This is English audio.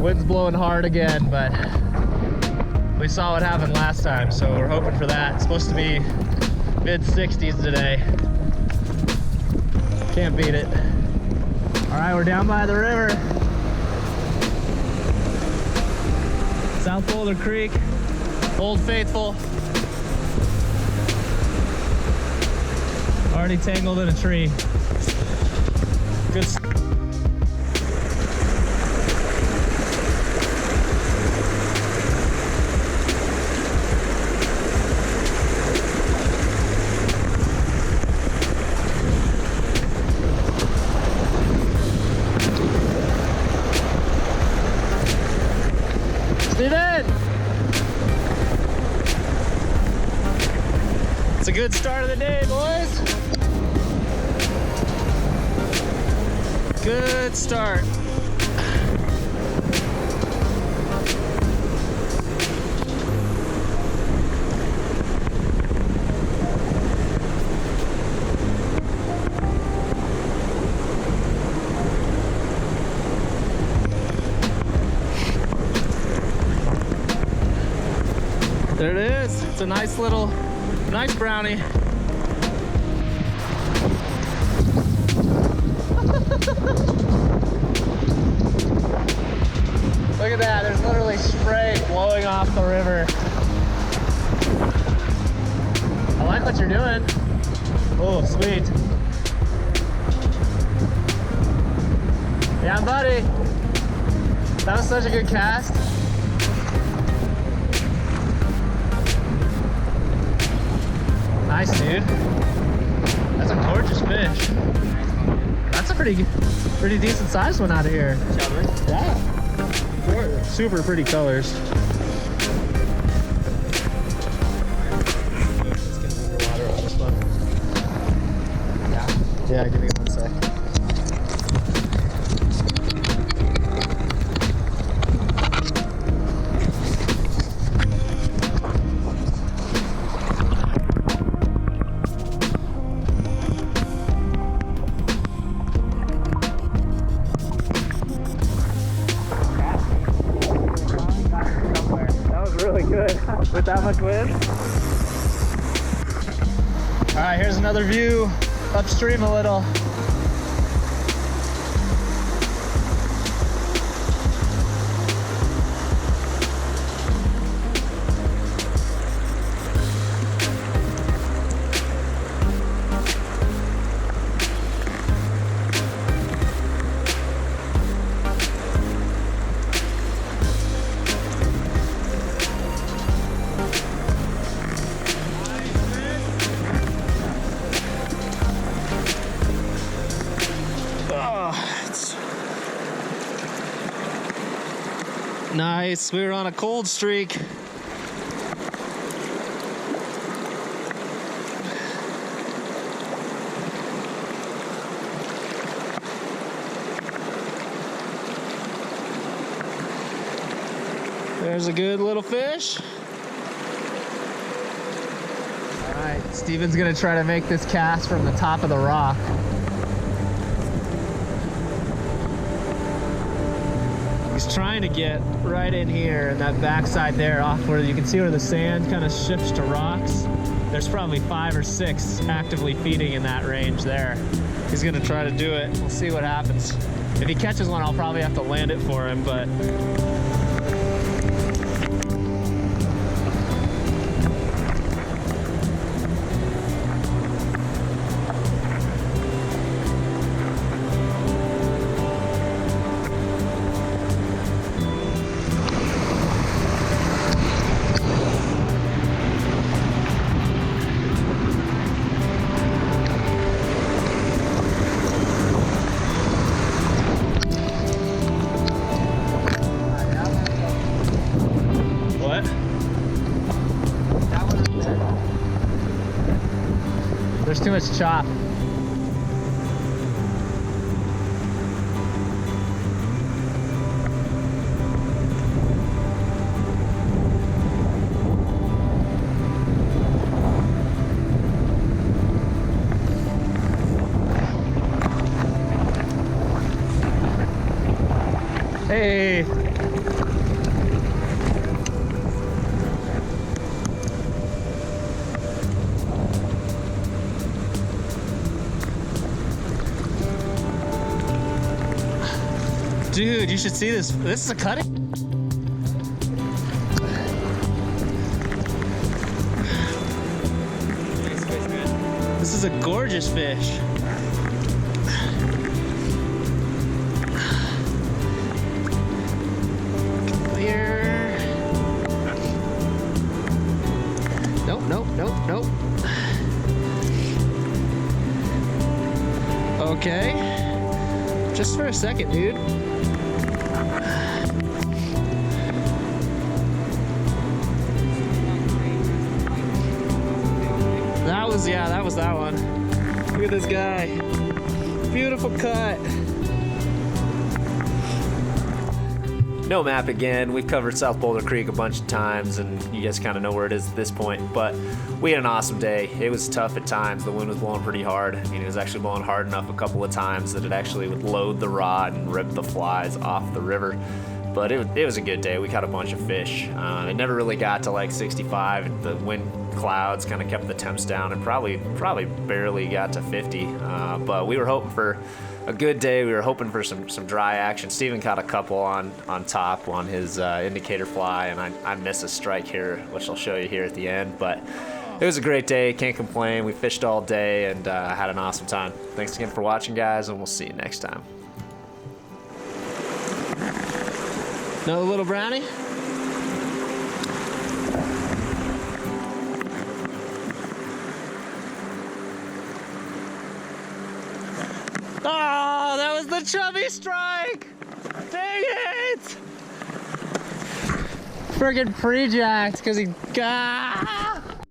Wind's blowing hard again, but we saw what happened last time, so we're hoping for that. It's supposed to be mid-60s today. Can't beat it. All right, we're down by the river. South Boulder Creek, Old Faithful. Already tangled in a tree. Good. It's a good start of the day, boys. Good start. There it is. It's a nice brownie. Look at that, there's literally spray blowing off the river. I like what you're doing. Oh, sweet. Yeah, buddy. That was such a good cast. Nice, dude. That's a gorgeous fish. That's a pretty decent sized one out of here. Chubby. Yeah. Super pretty colors. It's gonna be water on this one. Yeah, give me 1 sec. With that much wind. All right, here's another view upstream a little. Nice, we were on a cold streak. There's a good little fish. All right, Steven's gonna try to make this cast from the top of the rock. Trying to get right in here and that backside there off where you can see where the sand kind of shifts to rocks. There's probably 5 or 6 actively feeding in that range there. He's gonna try to do it. We'll see what happens. If he catches one, I'll probably have to land it for him, but there's too much chop. Hey, Dude, you should see this. This is a Cutty. This is a gorgeous fish. Clear. Nope, nope, nope, nope. Okay. Just for a second, dude. That was that one. Look at this guy. Beautiful cut. No map again. We've covered South Boulder Creek a bunch of times, and you guys kind of know where it is at this point, but we had an awesome day. It was tough at times. The wind was blowing pretty hard. I mean, it was actually blowing hard enough a couple of times that it actually would load the rod and rip the flies off the river. But it was a good day. We caught a bunch of fish. It never really got to like 65. The wind clouds kind of kept the temps down, and probably barely got to 50. But we were hoping for a good day. We were hoping for some dry action. Steven caught a couple on top on his indicator fly, and I missed a strike here, which I'll show you here at the end. But it was a great day. Can't complain. We fished all day and had an awesome time. Thanks again for watching, guys, and we'll see you next time. Another little brownie? Oh, that was the Chubby strike! Dang it! Friggin' pre-jacked because he got...